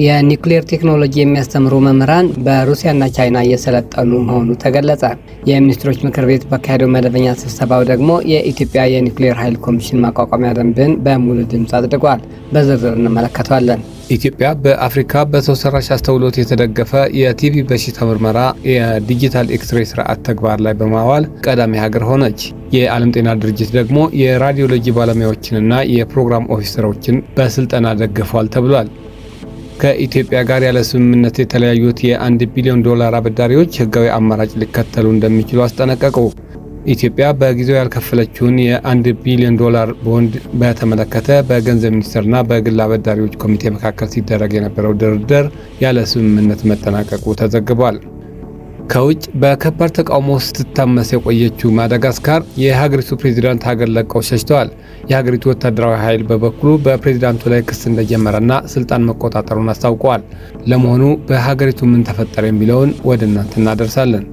የኒውክሌር ቴክኖሎጂ የሚያስተምሩ መምህራን በሩሲያና ቻይና እየሰለጠኑ መሆኑ ተገለጸ። የሚኒስትሮች ምክር ቤት ባካሄደው መደበኛ ስብሰባው ደግሞ የኢትዮጵያ የኒውክሌር ኃይል ኮሚሽን ማቋቋሚያ ደንብን በሙሉ ድምፅ አጽድቋል። በዝርዝር እንመለከተዋለን። ኢትዮጵያ በአፍሪካ በሰው ሰራሽ አስተውሎት የተደገፈ የቲቪ በሽታ ምርመራ የዲጂታል ኤክስሬይ ስርዓት ተግባር ላይ በማዋል ቀዳሚ ሀገር ሆነች። የዓለም ጤና ድርጅት ደግሞ የራዲዮሎጂ ባለሙያዎችንና የፕሮግራም ኦፊሰሮችን በስልጠና ደግፏል ተብሏል። ከኢትዮጵያ ጋር ያለ ስምምነት የተለያዩት የ1 ቢሊዮን ዶላር አበዳሪዎች ህጋዊ አማራጭ ሊከተሉ እንደሚችሉ አስጠነቀቁ። ኢትዮጵያ በጊዜው ያልከፈለችውን የ1 ቢሊዮን ዶላር ቦንድ በተመለከተ በገንዘብ ሚኒስቴርና በግል አበዳሪዎች ኮሚቴ መካከል ሲደረግ የነበረው ድርድር ያለ ስምምነት መጠናቀቁ ተዘግቧል። ከውጭ በከባድ ተቃውሞ ስትታመስ የቆየችው ማዳጋስካር የሀገሪቱ ፕሬዝዳንት ሀገር ለቀው ሸሽተዋል። የሀገሪቱ ወታደራዊ ኃይል በበኩሉ በፕሬዝዳንቱ ላይ ክስ እንደጀመረና ስልጣን መቆጣጠሩን አስታውቀዋል። ለመሆኑ በሀገሪቱ ምን ተፈጠረ የሚለውን ወደ እናንተ እናደርሳለን።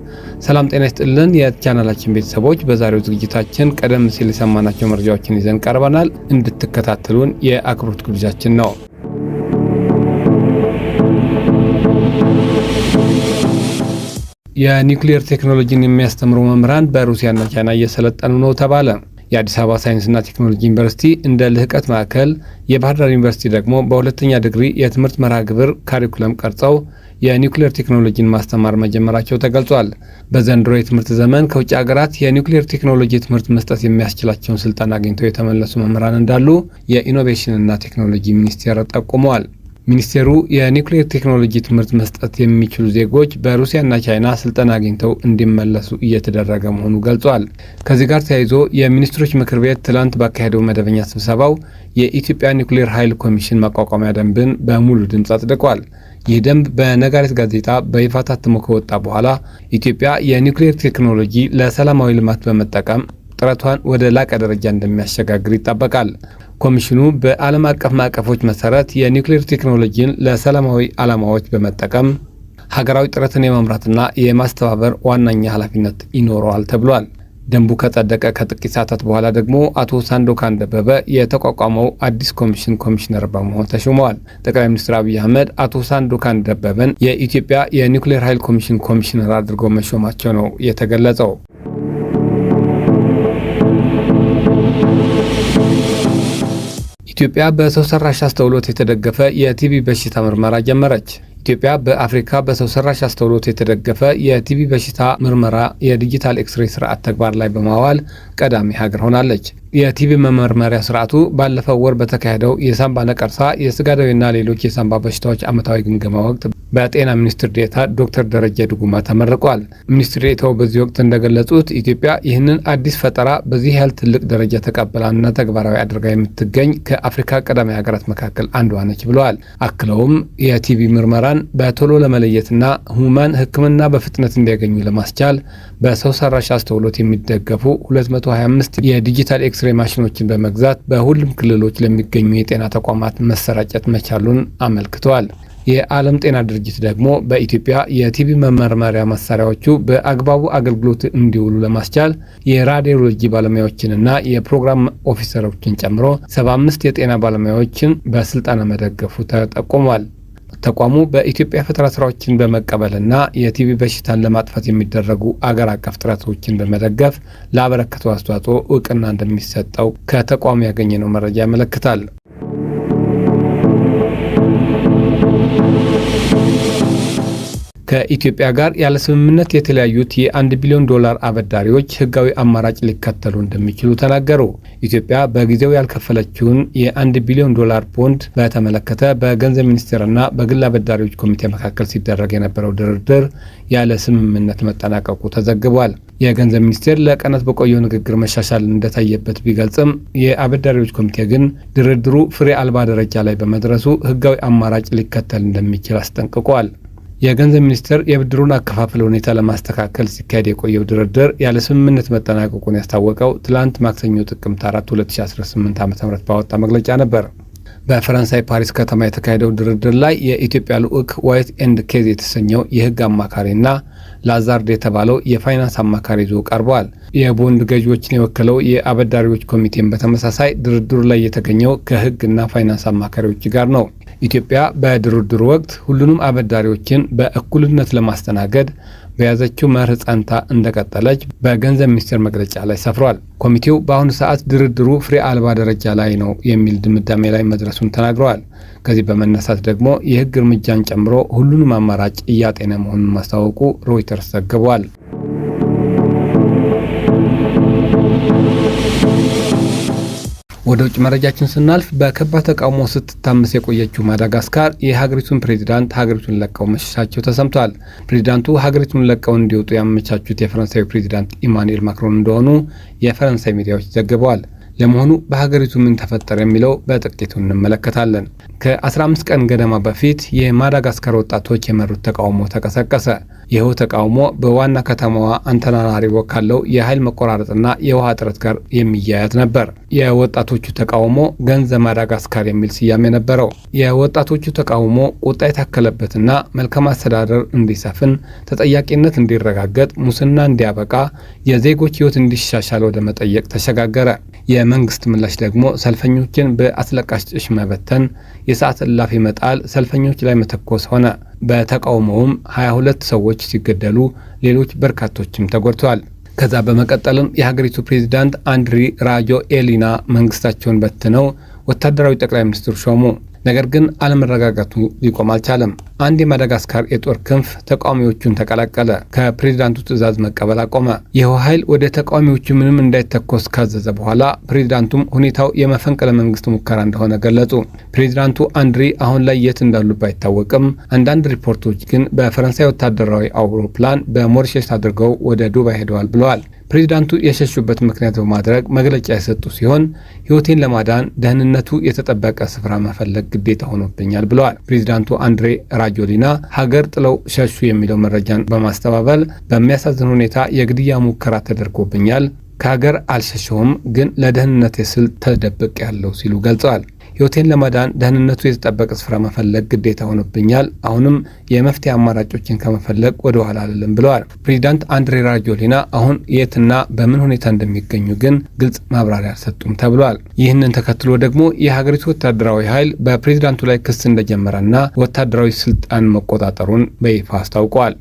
ሰላም ጤና ይስጥልን የቻናላችን ቤተሰቦች፣ በዛሬው ዝግጅታችን ቀደም ሲል የሰማናቸው መረጃዎችን ይዘን ቀርበናል። እንድትከታተሉን የአክብሮት ግብዣችን ነው። የኒውክሌር ቴክኖሎጂን የሚያስተምሩ መምህራን በሩሲያና ቻይና እየሰለጠኑ ነው ተባለ። የአዲስ አበባ ሳይንስና ቴክኖሎጂ ዩኒቨርሲቲ እንደ ልህቀት ማዕከል፣ የባህር ዳር ዩኒቨርሲቲ ደግሞ በሁለተኛ ዲግሪ የትምህርት መርሃ ግብር ካሪኩለም ቀርጸው የኒውክሌር ቴክኖሎጂን ማስተማር መጀመራቸው ተገልጿል። በዘንድሮ የትምህርት ዘመን ከውጭ ሀገራት የኒውክሌር ቴክኖሎጂ ትምህርት መስጠት የሚያስችላቸውን ስልጠና አግኝተው የተመለሱ መምህራን እንዳሉ የኢኖቬሽንና ቴክኖሎጂ ሚኒስቴር ጠቁመዋል። ሚኒስቴሩ የኒውክሌር ቴክኖሎጂ ትምህርት መስጠት የሚችሉ ዜጎች በሩሲያና ቻይና ስልጠና አግኝተው እንዲመለሱ እየተደረገ መሆኑ ገልጿል። ከዚህ ጋር ተያይዞ የሚኒስትሮች ምክር ቤት ትላንት ባካሄደው መደበኛ ስብሰባው የኢትዮጵያ ኒውክሌር ኃይል ኮሚሽን ማቋቋሚያ ደንብን በሙሉ ድምፅ አጽድቋል። ይህ ደንብ በነጋሪት ጋዜጣ በይፋ ታትሞ ከወጣ በኋላ ኢትዮጵያ የኒውክሌር ቴክኖሎጂ ለሰላማዊ ልማት በመጠቀም ጥረቷን ወደ ላቀ ደረጃ እንደሚያሸጋግር ይጠበቃል። ኮሚሽኑ በዓለም አቀፍ ማዕቀፎች መሰረት የኒውክሌር ቴክኖሎጂን ለሰላማዊ ዓላማዎች በመጠቀም ሀገራዊ ጥረትን የመምራትና የማስተባበር ዋነኛ ኃላፊነት ይኖረዋል ተብሏል። ደንቡ ከጸደቀ ከጥቂት ሰዓታት በኋላ ደግሞ አቶ ሳንዶካን ደበበ የተቋቋመው አዲስ ኮሚሽን ኮሚሽነር በመሆን ተሾመዋል። ጠቅላይ ሚኒስትር አብይ አህመድ አቶ ሳንዶካን ደበበን የኢትዮጵያ የኒውክሌር ኃይል ኮሚሽን ኮሚሽነር አድርገው መሾማቸው ነው የተገለጸው። ኢትዮጵያ በሰው ሰራሽ አስተውሎት የተደገፈ የቲቪ በሽታ ምርመራ ጀመረች። ኢትዮጵያ በአፍሪካ በሰው ሰራሽ አስተውሎት የተደገፈ የቲቪ በሽታ ምርመራ የዲጂታል ኤክስሬይ ስርዓት ተግባር ላይ በማዋል ቀዳሚ ሀገር ሆናለች። የቲቪ መመርመሪያ ስርዓቱ ባለፈው ወር በተካሄደው የሳምባ ነቀርሳ፣ የስጋ ደዌና ሌሎች የሳምባ በሽታዎች ዓመታዊ ግምገማ ወቅት በጤና ሚኒስትር ዴኤታ ዶክተር ደረጀ ድጉማ ተመርቋል። ሚኒስትር ዴኤታው በዚህ ወቅት እንደገለጹት ኢትዮጵያ ይህንን አዲስ ፈጠራ በዚህ ያህል ትልቅ ደረጃ ተቀብላና ተግባራዊ አድርጋ የምትገኝ ከአፍሪካ ቀዳሚ ሀገራት መካከል አንዷ ነች ብለዋል። አክለውም የቲቪ ምርመራን በቶሎ ለመለየትና ህሙማን ሕክምና በፍጥነት እንዲያገኙ ለማስቻል በሰው ሰራሽ አስተውሎት የሚደገፉ 225 የዲጂታል ኤክስሬይ ማሽኖችን በመግዛት በሁሉም ክልሎች ለሚገኙ የጤና ተቋማት መሰራጨት መቻሉን አመልክተዋል። የዓለም ጤና ድርጅት ደግሞ በኢትዮጵያ የቲቪ መመርመሪያ መሳሪያዎቹ በአግባቡ አገልግሎት እንዲውሉ ለማስቻል የራዲዮሎጂ ባለሙያዎችንና የፕሮግራም ኦፊሰሮችን ጨምሮ 75 የጤና ባለሙያዎችን በስልጠና መደገፉ ተጠቁሟል። ተቋሙ በኢትዮጵያ ፈጠራ ስራዎችን በመቀበልና የቲቪ በሽታን ለማጥፋት የሚደረጉ አገር አቀፍ ጥረቶችን በመደገፍ ላበረከተው አስተዋጽኦ እውቅና እንደሚሰጠው ከተቋሙ ያገኘነው መረጃ ያመለክታል። ከኢትዮጵያ ጋር ያለ ስምምነት የተለያዩት የ1 ቢሊዮን ዶላር አበዳሪዎች ህጋዊ አማራጭ ሊከተሉ እንደሚችሉ ተናገሩ። ኢትዮጵያ በጊዜው ያልከፈለችውን የ1 ቢሊዮን ዶላር ቦንድ በተመለከተ በገንዘብ ሚኒስቴርና በግል አበዳሪዎች ኮሚቴ መካከል ሲደረግ የነበረው ድርድር ያለ ስምምነት መጠናቀቁ ተዘግቧል። የገንዘብ ሚኒስቴር ለቀናት በቆየው ንግግር መሻሻል እንደታየበት ቢገልጽም የአበዳሪዎች ኮሚቴ ግን ድርድሩ ፍሬ አልባ ደረጃ ላይ በመድረሱ ህጋዊ አማራጭ ሊከተል እንደሚችል አስጠንቅቋል። የገንዘብ ሚኒስቴር የብድሩን አከፋፈል ሁኔታ ለማስተካከል ሲካሄድ የቆየው ድርድር ያለ ስምምነት መጠናቀቁን ያስታወቀው ትላንት ማክሰኞ ጥቅምት 4 2018 ዓ.ም ባወጣ መግለጫ ነበር። በፈረንሳይ ፓሪስ ከተማ የተካሄደው ድርድር ላይ የኢትዮጵያ ልዑክ ዋይት ኤንድ ኬዝ የተሰኘው የህግ አማካሪና ላዛርድ የተባለው የፋይናንስ አማካሪ ይዞ ቀርበዋል። የቦንድ ገዢዎችን የወከለው የአበዳሪዎች ኮሚቴም በተመሳሳይ ድርድሩ ላይ የተገኘው ከህግና ፋይናንስ አማካሪዎች ጋር ነው። ኢትዮጵያ በድርድሩ ወቅት ሁሉንም አበዳሪዎችን በእኩልነት ለማስተናገድ በያዘችው መርህ ጸንታ እንደቀጠለች በገንዘብ ሚኒስቴር መግለጫ ላይ ሰፍሯል። ኮሚቴው በአሁኑ ሰዓት ድርድሩ ፍሬ አልባ ደረጃ ላይ ነው የሚል ድምዳሜ ላይ መድረሱን ተናግረዋል። ከዚህ በመነሳት ደግሞ የህግ እርምጃን ጨምሮ ሁሉንም አማራጭ እያጤነ መሆኑን ማስታወቁ ሮይተርስ ዘግቧል። ወደ ውጭ መረጃችን ስናልፍ በከባድ ተቃውሞ ስትታመስ የቆየችው ማዳጋስካር የሀገሪቱን ፕሬዚዳንት ሀገሪቱን ለቀው መሸሻቸው ተሰምቷል። ፕሬዚዳንቱ ሀገሪቱን ለቀው እንዲወጡ ያመቻቹት የፈረንሳዩ ፕሬዚዳንት ኢማኑኤል ማክሮን እንደሆኑ የፈረንሳይ ሚዲያዎች ዘግበዋል። ለመሆኑ በሀገሪቱ ምን ተፈጠረ የሚለው በጥቂቱ እንመለከታለን። ከ15 ቀን ገደማ በፊት የማዳጋስካር ወጣቶች የመሩት ተቃውሞ ተቀሰቀሰ። ይኸው ተቃውሞ በዋና ከተማዋ አንታናናሪቮ ካለው የኃይል መቆራረጥና የውሃ እጥረት ጋር የሚያያዝ ነበር። የወጣቶቹ ተቃውሞ ገንዘብ ማዳጋስካር የሚል ስያሜ ነበረው። የወጣቶቹ ተቃውሞ ቁጣ የታከለበትና መልካም አስተዳደር እንዲሰፍን፣ ተጠያቂነት እንዲረጋገጥ፣ ሙስና እንዲያበቃ፣ የዜጎች ሕይወት እንዲሻሻል ወደ መጠየቅ ተሸጋገረ። የመንግስት ምላሽ ደግሞ ሰልፈኞችን በአስለቃሽ ጭስ መበተን፣ የሰዓት እላፊ መጣል፣ ሰልፈኞች ላይ መተኮስ ሆነ። በተቃውሞውም 22 ሰዎች ሲገደሉ ሌሎች በርካቶችም ተጎድተዋል። ከዛ በመቀጠልም የሀገሪቱ ፕሬዚዳንት አንድሪ ራጆኤሊና መንግስታቸውን በትነው ወታደራዊ ጠቅላይ ሚኒስትር ሾሙ። ነገር ግን አለመረጋጋቱ ሊቆም አልቻለም። አንድ የማዳጋስካር የጦር ክንፍ ተቃዋሚዎቹን ተቀላቀለ። ከፕሬዚዳንቱ ትዕዛዝ መቀበል አቆመ። ይኸው ኃይል ወደ ተቃዋሚዎቹ ምንም እንዳይተኮስ ካዘዘ በኋላ ፕሬዚዳንቱም ሁኔታው የመፈንቅለ መንግስት ሙከራ እንደሆነ ገለጹ። ፕሬዚዳንቱ አንድሪ አሁን ላይ የት እንዳሉ ባይታወቅም አንዳንድ ሪፖርቶች ግን በፈረንሳይ ወታደራዊ አውሮፕላን በሞሪሸስ አድርገው ወደ ዱባይ ሄደዋል ብለዋል። ፕሬዚዳንቱ የሸሹበት ምክንያት በማድረግ መግለጫ የሰጡ ሲሆን ሕይወቴን ለማዳን ደህንነቱ የተጠበቀ ስፍራ መፈለግ ግዴታ ሆኖብኛል ብለዋል። ፕሬዚዳንቱ አንድሬ ራጆሊና ሀገር ጥለው ሸሹ የሚለው መረጃን በማስተባበል በሚያሳዝን ሁኔታ የግድያ ሙከራ ተደርጎብኛል፣ ከሀገር አልሸሸሁም፣ ግን ለደህንነቴ ስል ተደብቅ ያለው ሲሉ ገልጸዋል። ሕይወቴን ለማዳን ደህንነቱ የተጠበቀ ስፍራ መፈለግ ግዴታ ሆኖብኛል። አሁንም የመፍትሄ አማራጮችን ከመፈለግ ወደ ኋላ አልልም ብለዋል። ፕሬዚዳንት አንድሬ ራጆሊና አሁን የትና በምን ሁኔታ እንደሚገኙ ግን ግልጽ ማብራሪያ አልሰጡም ተብሏል። ይህንን ተከትሎ ደግሞ የሀገሪቱ ወታደራዊ ኃይል በፕሬዚዳንቱ ላይ ክስ እንደጀመረና ወታደራዊ ስልጣን መቆጣጠሩን በይፋ አስታውቀዋል።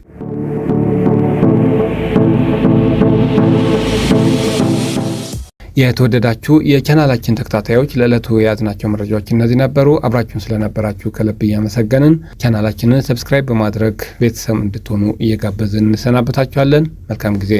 የተወደዳችሁ የቻናላችን ተከታታዮች ለዕለቱ የያዝናቸው መረጃዎች እነዚህ ነበሩ። አብራችሁን ስለነበራችሁ ከልብ እያመሰገንን ቻናላችንን ሰብስክራይብ በማድረግ ቤተሰብ እንድትሆኑ እየጋበዝን እንሰናበታችኋለን። መልካም ጊዜ